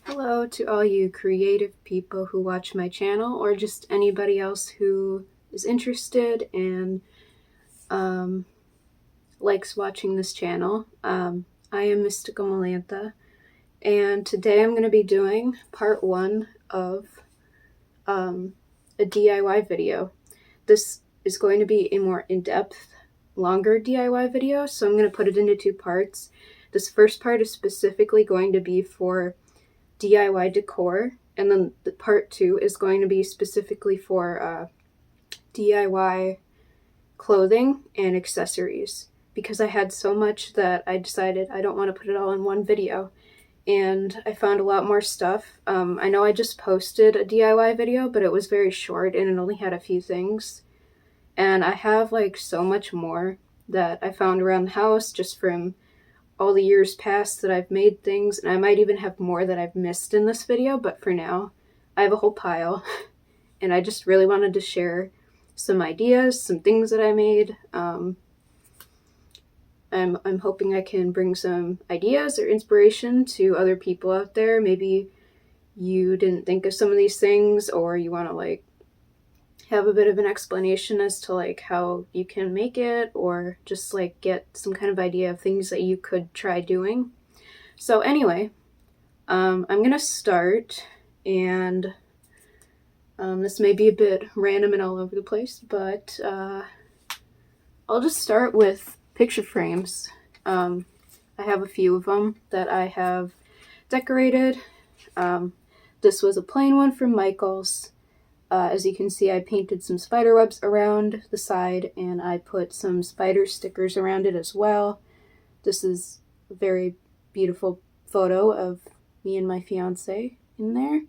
Hello to all you creative people who watch my channel, or just anybody else who is interested and um, likes watching this channel. I am Mystical Melantha, and today I'm going to be doing part one of a DIY video. This is going to be a more in-depth, longer DIY video, so I'm going to put it into two parts. This first part is specifically going to be for DIY decor, and then the part two is going to be specifically for DIY clothing and accessories, because I had so much that I decided I don't want to put it all in one video, and I found a lot more stuff. I know I just posted a DIY video, but it was very short and it only had a few things, and I have like so much more that I found around the house just from all the years past that I've made things, and I might even have more that I've missed in this video, but for now, I have a whole pile, and I just really wanted to share some ideas, some things that I made. I'm hoping I can bring some ideas or inspiration to other people out there. Maybe you didn't think of some of these things, or you want to like have a bit of an explanation as to like how you can make it, or just like get some kind of idea of things that you could try doing. So anyway, I'm gonna start, and this may be a bit random and all over the place, but I'll just start with picture frames. I have a few of them that I have decorated. This was a plain one from Michael's. As you can see, I painted some spider webs around the side, and I put some spider stickers around it as well. This is a very beautiful photo of me and my fiance in there.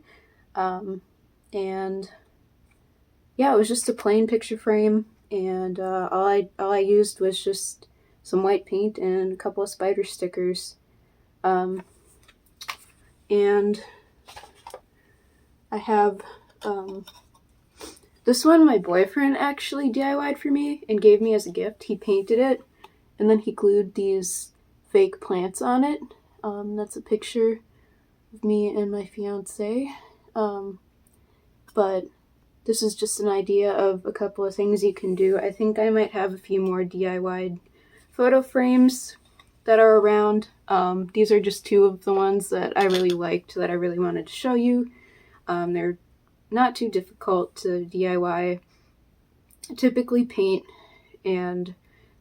And yeah, it was just a plain picture frame, and all I used was just some white paint and a couple of spider stickers. And I have this one my boyfriend actually DIY'd for me and gave me as a gift. He painted it, and then he glued these fake plants on it. That's a picture of me and my fiance. But this is just an idea of a couple of things you can do. I think I might have a few more DIY photo frames that are around. These are just two of the ones that I really liked, that I really wanted to show you. They're not too difficult to DIY. Typically paint and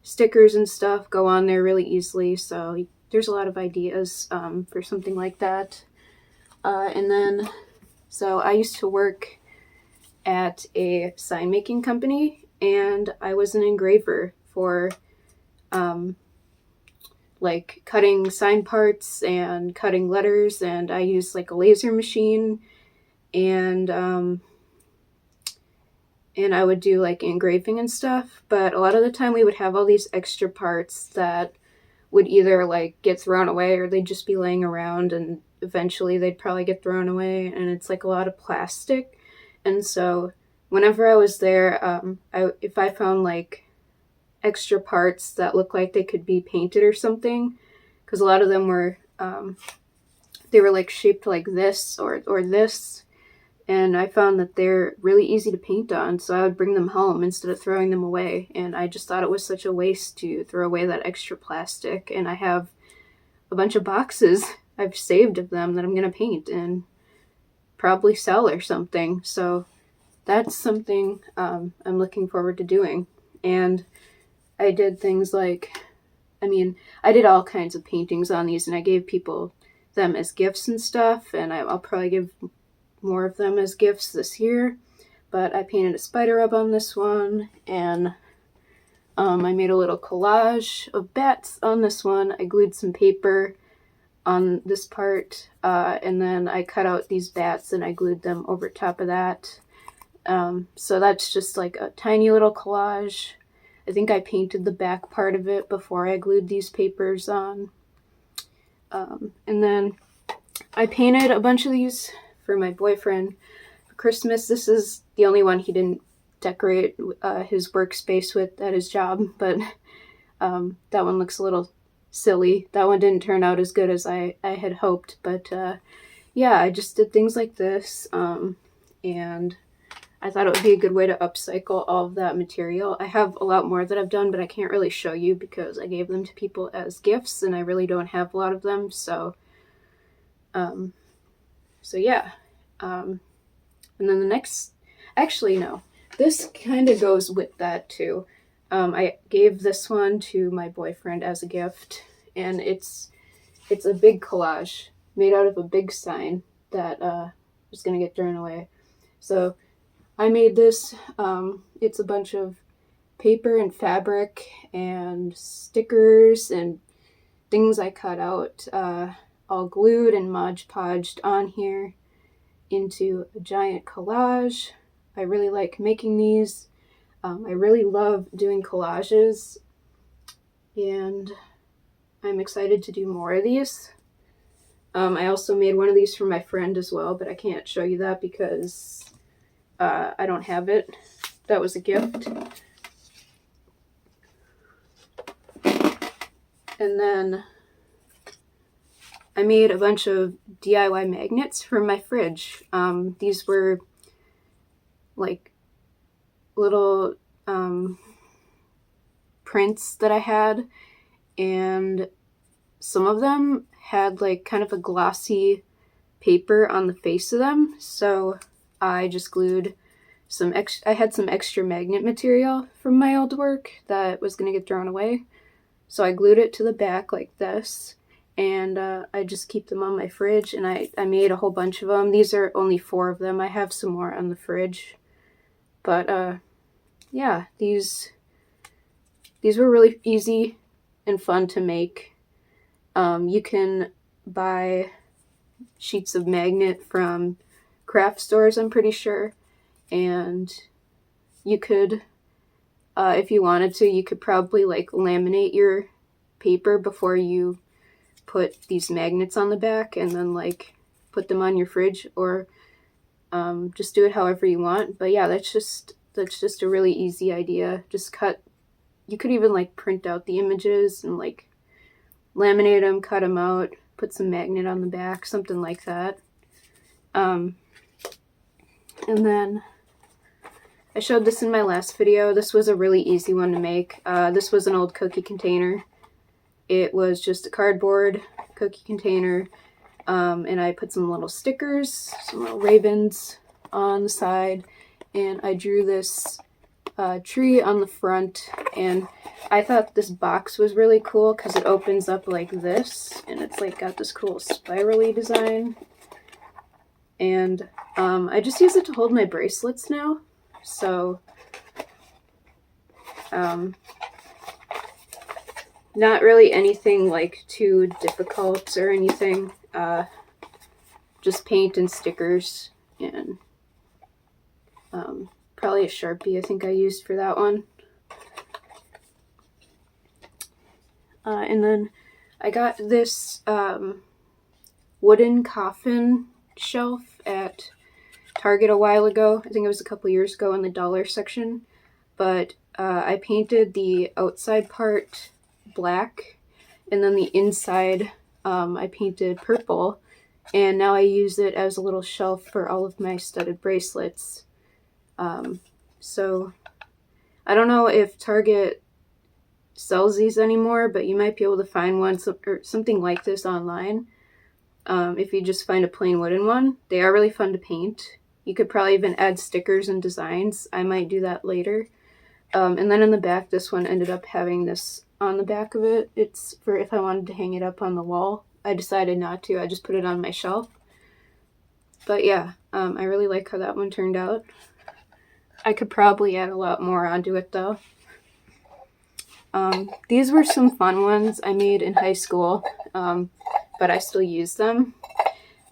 stickers and stuff go on there really easily, so there's a lot of ideas for something like that. And then, so I used to work at a sign making company, and I was an engraver for like cutting sign parts and cutting letters, and I used like a laser machine, and I would do like engraving and stuff. But a lot of the time we would have all these extra parts that would either like get thrown away, or they'd just be laying around, and eventually they'd probably get thrown away, and it's like a lot of plastic. And so whenever I was there, if I found like extra parts that looked like they could be painted or something, because a lot of them were they were like shaped like this or this, and I found that they're really easy to paint on, so I would bring them home instead of throwing them away. And I just thought it was such a waste to throw away that extra plastic, and I have a bunch of boxes I've saved of them that I'm gonna paint and probably sell or something. So that's something I'm looking forward to doing. And I did things like, I did all kinds of paintings on these, and I gave people them as gifts and stuff, and I'll probably give more of them as gifts this year. But I painted a spider web on this one, and I made a little collage of bats on this one. I glued some paper on this part, and then I cut out these bats and I glued them over top of that. So that's just like a tiny little collage. I think I painted the back part of it before I glued these papers on. And then I painted a bunch of these for my boyfriend for Christmas. This is the only one he didn't decorate his workspace with at his job, but that one looks a little silly. That one didn't turn out as good as I had hoped, but yeah, I just did things like this, and I thought it would be a good way to upcycle all of that material. I have a lot more that I've done, but I can't really show you because I gave them to people as gifts, and I really don't have a lot of them. Um, so yeah. And then the next, actually no, this kind of goes with that too. I gave this one to my boyfriend as a gift, and it's a big collage made out of a big sign that was gonna get thrown away. So I made this. It's a bunch of paper and fabric and stickers and things I cut out, all glued and Mod Podged on here into a giant collage. I really like making these. I really love doing collages, and I'm excited to do more of these. I also made one of these for my friend as well, but I can't show you that because I don't have it. That was a gift. And then I made a bunch of DIY magnets for my fridge. These were like little prints that I had, and some of them had like kind of a glossy paper on the face of them, so I just glued I had some extra magnet material from my old work that was going to get thrown away, so I glued it to the back like this, and I just keep them on my fridge, and I made a whole bunch of them. These are only 4 of them. I have some more on the fridge, but yeah, these were really easy and fun to make. You can buy sheets of magnet from craft stores, I'm pretty sure, and you could, if you wanted to, you could probably like laminate your paper before you put these magnets on the back, and then like put them on your fridge, or just do it however you want. But yeah, that's just a really easy idea. Just you could even like print out the images and like laminate them, cut them out, put some magnet on the back, something like that. And then I showed this in my last video. This was a really easy one to make. This was an old cookie container. It was just a cardboard cookie container, and I put some little stickers, some little ravens on the side, and I drew this tree on the front, and I thought this box was really cool because it opens up like this, and it's like got this cool spirally design, and I just use it to hold my bracelets now, so not really anything like too difficult or anything, just paint and stickers, and probably a Sharpie I think I used for that one. And then I got this wooden coffin shelf at Target a while ago. I think it was a couple years ago in the dollar section. But I painted the outside part black, and then the inside I painted purple. And now I use it as a little shelf for all of my studded bracelets. So I don't know if Target sells these anymore, but you might be able to find one or something like this online. If you just find a plain wooden one, they are really fun to paint. You could probably even add stickers and designs. I might do that later. And then in the back, this one ended up having this on the back of it. It's for if I wanted to hang it up on the wall. I decided not to. I just put it on my shelf. But yeah, I really like how that one turned out. I could probably add a lot more onto it though. These were some fun ones I made in high school, but I still use them.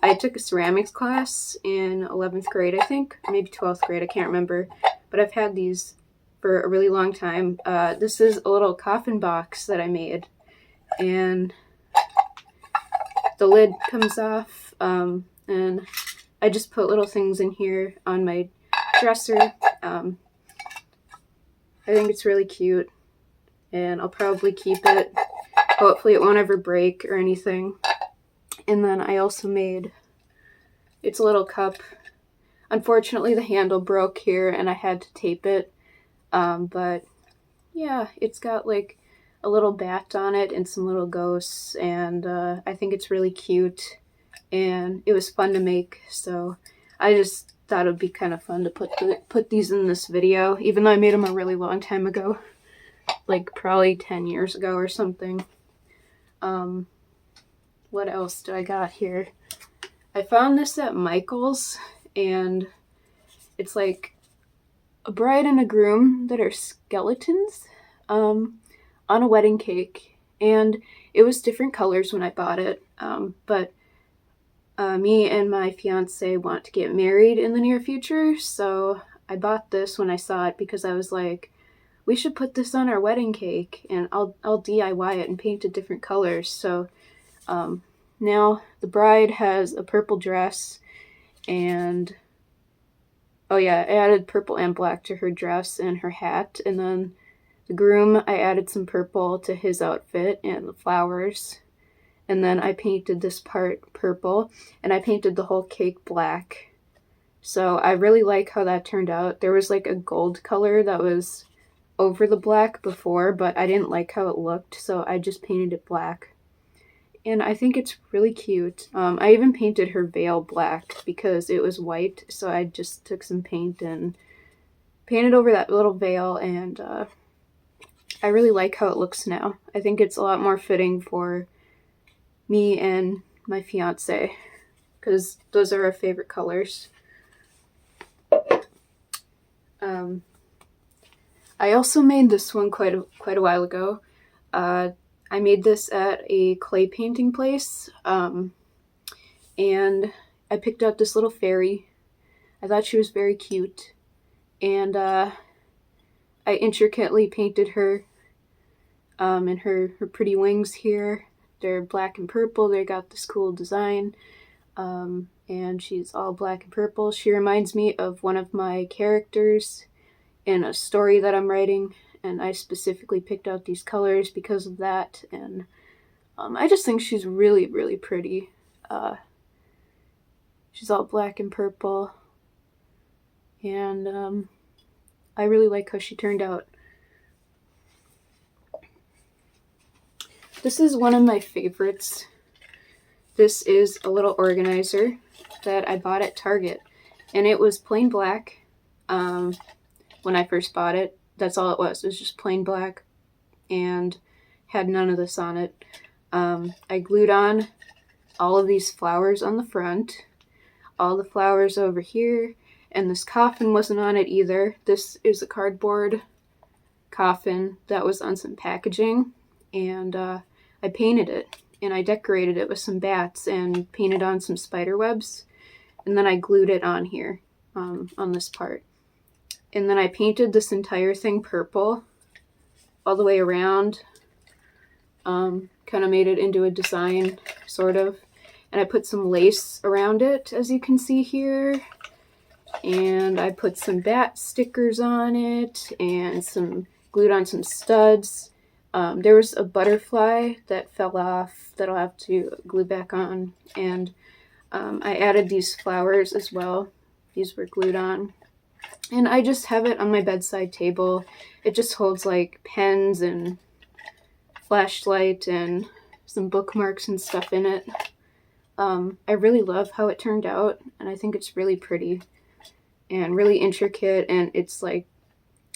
I took a ceramics class in 11th grade, I think, maybe 12th grade, I can't remember, but I've had these for a really long time. This is a little coffin box that I made, and the lid comes off, and I just put little things in here on my dresser. I think it's really cute, and I'll probably keep it. Hopefully it won't ever break or anything. And then I also made It's a little cup. Unfortunately, the handle broke here and I had to tape it. But yeah, it's got like a little bat on it and some little ghosts, and I think it's really cute, and it was fun to make, so I just thought it would be kind of fun to put these in this video, even though I made them a really long time ago, like probably 10 years ago or something. What else do I got here? I found this at Michael's, and it's like a bride and a groom that are skeletons on a wedding cake, and it was different colors when I bought it, but me and my fiance want to get married in the near future, so I bought this when I saw it because I was like, we should put this on our wedding cake, and I'll DIY it and paint it different colors. So now the bride has a purple dress, and oh yeah, I added purple and black to her dress and her hat, and then the groom, I added some purple to his outfit and the flowers, and then I painted this part purple, and I painted the whole cake black. So I really like how that turned out. There was like a gold color that was over the black before, but I didn't like how it looked, so I just painted it black. And I think it's really cute. I even painted her veil black because it was white, so I just took some paint and painted over that little veil, and I really like how it looks now. I think it's a lot more fitting for me and my fiance, because those are our favorite colors. I also made this one quite a while ago. I made this at a clay painting place, and I picked out this little fairy. I thought she was very cute, and I intricately painted her, and her pretty wings here. They're black and purple. They got this cool design, and she's all black and purple. She reminds me of one of my characters in a story that I'm writing, and I specifically picked out these colors because of that, and I just think she's really, really pretty. She's all black and purple, and I really like how she turned out. This is one of my favorites. This is a little organizer that I bought at Target, and it was plain black when I first bought it. That's all it was. It was just plain black and had none of this on it. I glued on all of these flowers on the front, all the flowers over here, and this coffin wasn't on it either. This is a cardboard coffin that was on some packaging, and I painted it, and I decorated it with some bats and painted on some spider webs, and then I glued it on here, on this part. And then I painted this entire thing purple all the way around, kind of made it into a design, sort of. And I put some lace around it, as you can see here. And I put some bat stickers on it and glued on some studs. There was a butterfly that fell off that I'll have to glue back on. And I added these flowers as well. These were glued on. And I just have it on my bedside table. It just holds like pens and flashlight and some bookmarks and stuff in it. I really love how it turned out, and I think it's really pretty and really intricate, and it's like,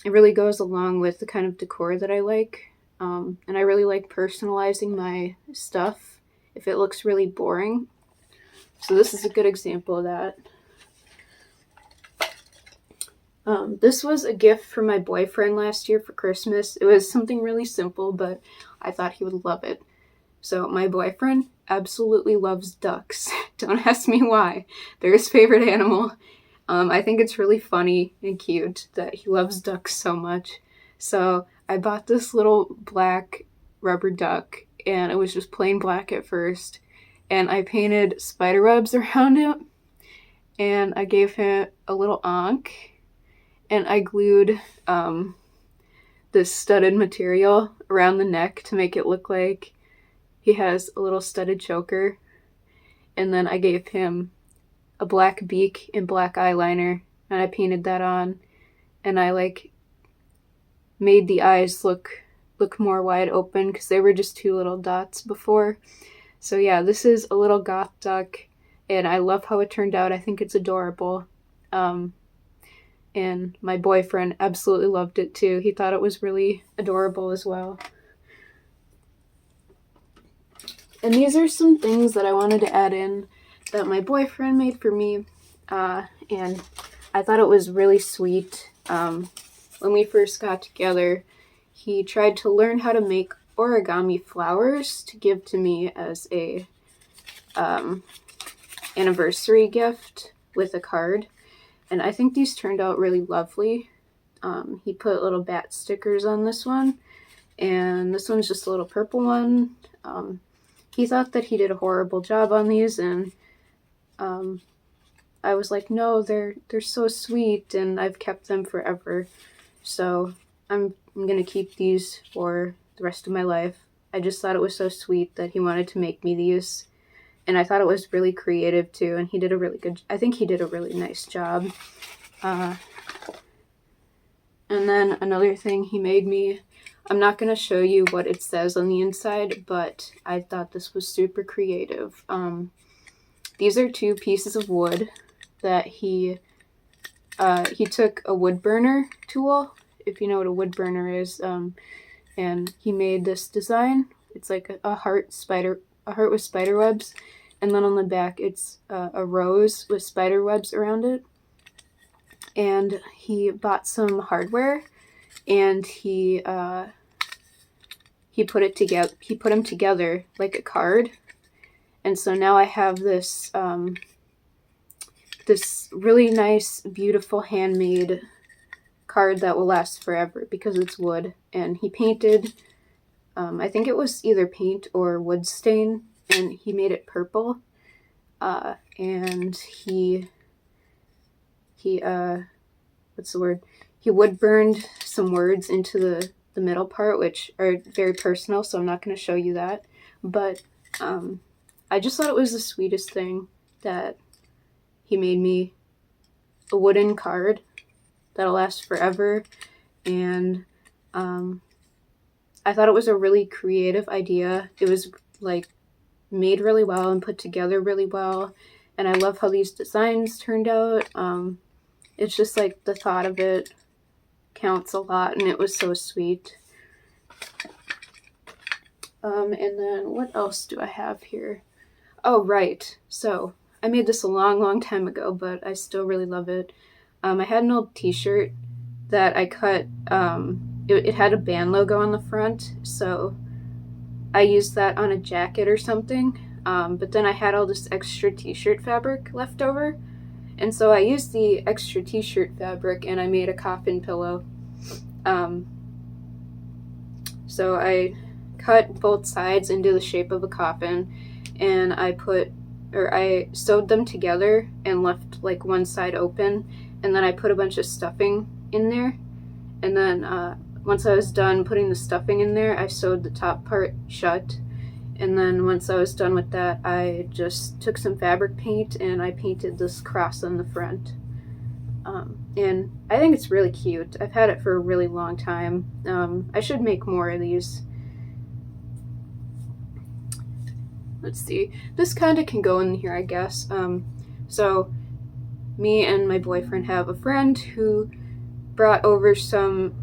it really goes along with the kind of decor that I like. And I really like personalizing my stuff if it looks really boring. So this is a good example of that. This was a gift from my boyfriend last year for Christmas. It was something really simple, but I thought he would love it. So my boyfriend absolutely loves ducks. Don't ask me why. They're his favorite animal. I think it's really funny and cute that he loves ducks so much. So I bought this little black rubber duck, and it was just plain black at first. And I painted spider webs around it, and I gave him a little ankh. And I glued this studded material around the neck to make it look like he has a little studded choker. And then I gave him a black beak and black eyeliner, and I painted that on, and I like made the eyes look more wide open because they were just two little dots before. So yeah, this is a little goth duck, and I love how it turned out. I think it's adorable. And my boyfriend absolutely loved it too. He thought it was really adorable as well. And these are some things that I wanted to add in that my boyfriend made for me. And I thought it was really sweet. When we first got together, he tried to learn how to make origami flowers to give to me as a anniversary gift with a card. And I think these turned out really lovely. He put little bat stickers on this one, and this one's just a little purple one. He thought that he did a horrible job on these, and I was like, no, they're so sweet, and I've kept them forever. So I'm gonna keep these for the rest of my life. I just thought it was so sweet that he wanted to make me these. And I thought it was really creative too, and he did a really good, I think he did a really nice job. And then another thing he made me, I'm not going to show you what it says on the inside, but I thought this was super creative. These are two pieces of wood that he took a wood burner tool, if you know what a wood burner is, and he made this design. It's like a heart with spider webs, and then on the back it's a rose with spider webs around it. And he bought some hardware, and he put it together. He put them together like a card, and so now I have this this really nice, beautiful handmade card that will last forever because it's wood. And he painted. I think it was either paint or wood stain, and he made it purple. And he what's the word? He wood burned some words into the middle part, which are very personal, so I'm not going to show you that. But I just thought it was the sweetest thing that he made me a wooden card that'll last forever. And I thought it was a really creative idea. It was like made really well and put together really well. And I love how these designs turned out. It's just like the thought of it counts a lot, and it was so sweet. And then what else do I have here? Oh, right. So I made this a long time ago, but I still really love it. I had an old t-shirt that I cut. It had a band logo on the front, so I used that on a jacket or something. But then I had all this extra t-shirt fabric left over, and so I used the extra t-shirt fabric and I made a coffin pillow. So I cut both sides into the shape of a coffin, and I sewed them together and left like one side open, and then I put a bunch of stuffing in there. And then once I was done putting the stuffing in there, I sewed the top part shut. And then once I was done with that, I just took some fabric paint and I painted this cross on the front. And I think it's really cute. I've had it for a really long time. I should make more of these. Let's see. This kind of can go in here, I guess. So me and my boyfriend have a friend who brought over some...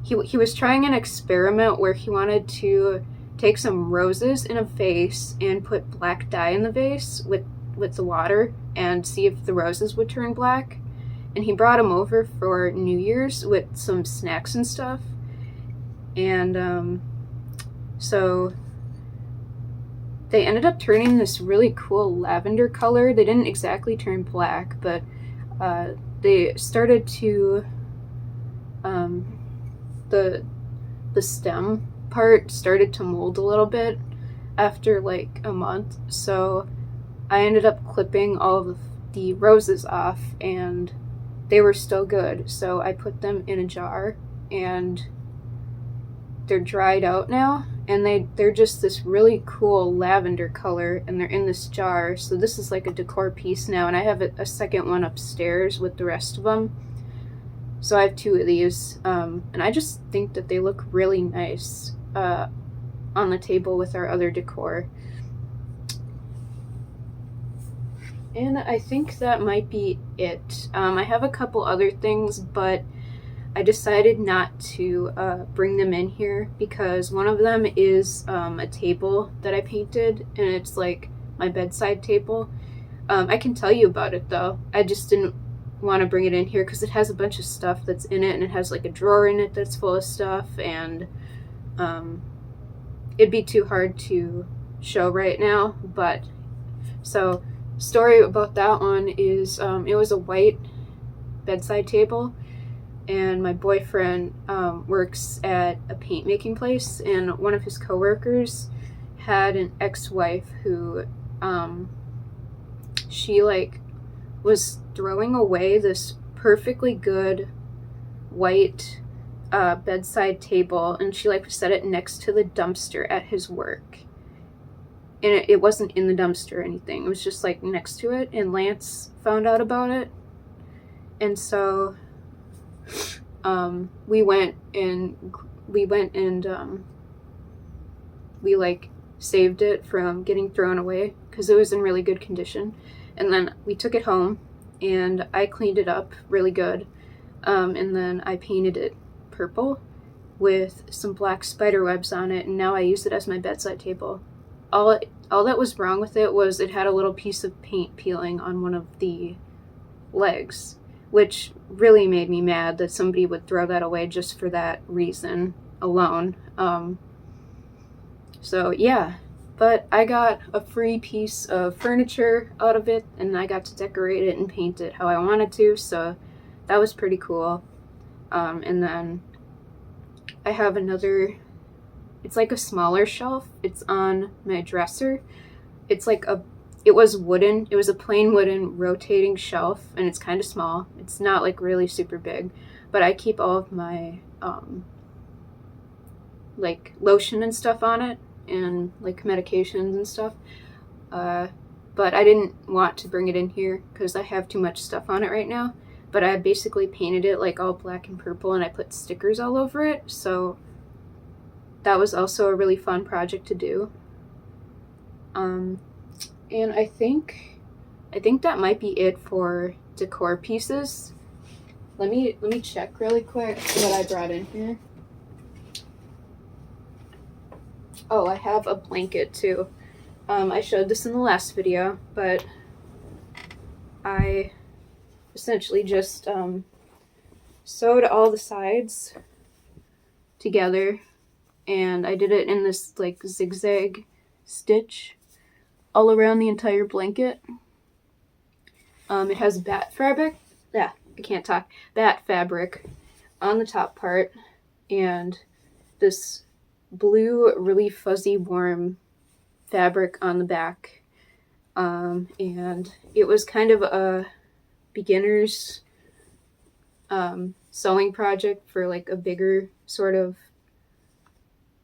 He was trying an experiment where he wanted to take some roses in a vase and put black dye in the vase with the water and see if the roses would turn black. And he brought them over for New Year's with some snacks and stuff. And so they ended up turning this really cool lavender color. They didn't exactly turn black, but they started to the stem part started to mold a little bit after like a month. So I ended up clipping all of the roses off, and they were still good. So I put them in a jar, and they're dried out now, and they're just this really cool lavender color, and they're in this jar. So this is like a decor piece now, and I have a second one upstairs with the rest of them. So I have two of these, and I just think that they look really nice on the table with our other decor. And I think that might be it. I have a couple other things, but I decided not to bring them in here because one of them is a table that I painted, and it's like my bedside table. I can tell you about it though. I just didn't want to bring it in here because it has a bunch of stuff that's in it, and it has like a drawer in it that's full of stuff, and it'd be too hard to show right now. But so story about that one is it was a white bedside table, and my boyfriend works at a paint making place, and one of his coworkers had an ex-wife who she like was throwing away this perfectly good white bedside table, and she like set it next to the dumpster at his work, and it wasn't in the dumpster or anything. It was just like next to it, and Lance found out about it, and so we went and we like saved it from getting thrown away because it was in really good condition, and then we took it home and I cleaned it up really good, and then I painted it purple with some black spider webs on it, and now I use it as my bedside table. All that was wrong with it was it had a little piece of paint peeling on one of the legs, which really made me mad that somebody would throw that away just for that reason alone. So yeah, but I got a free piece of furniture out of it, and I got to decorate it and paint it how I wanted to, so that was pretty cool. And then I have another, it's like a smaller shelf. It's on my dresser. It was wooden. It was a plain wooden rotating shelf, and it's kind of small. It's not like really super big, but I keep all of my like lotion and stuff on it, and like medications and stuff. But I didn't want to bring it in here because I have too much stuff on it right now. But I basically painted it like all black and purple, and I put stickers all over it. So that was also a really fun project to do. And I think that might be it for decor pieces. Let me check really quick what I brought in here. Oh, I have a blanket too. I showed this in the last video, but I essentially just sewed all the sides together, and I did it in this like zigzag stitch all around the entire blanket. It has bat fabric. Yeah, I can't talk. Bat fabric on the top part, and this blue, really fuzzy, warm fabric on the back. And it was kind of a beginner's sewing project for like a bigger sort of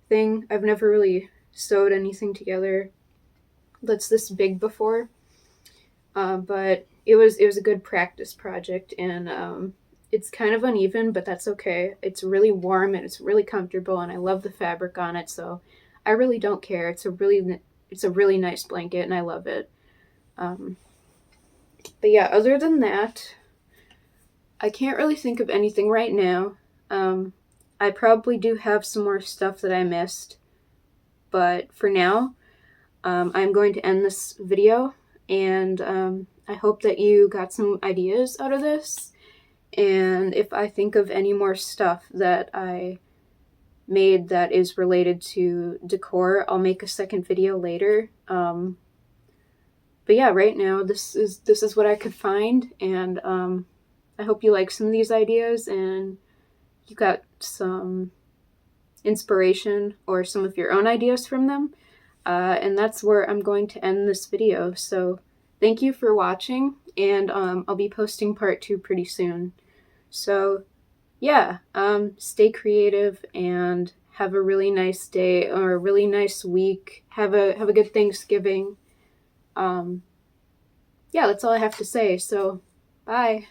thing. I've never really sewed anything together that's this big before, but it was a good practice project, and it's kind of uneven, but that's okay. It's really warm and it's really comfortable, and I love the fabric on it, so I really don't care. It's a really nice blanket, and I love it. But yeah, other than that, I can't really think of anything right now. I probably do have some more stuff that I missed, but for now, I'm going to end this video, and I hope that you got some ideas out of this. And if I think of any more stuff that I made that is related to decor, I'll make a second video later. But yeah, right now this is what I could find, and I hope you like some of these ideas and you got some inspiration or some of your own ideas from them. And that's where I'm going to end this video. So thank you for watching, and I'll be posting part 2 pretty soon. So yeah, stay creative and have a really nice day or a really nice week. Have a good Thanksgiving. Yeah, that's all I have to say. So, bye.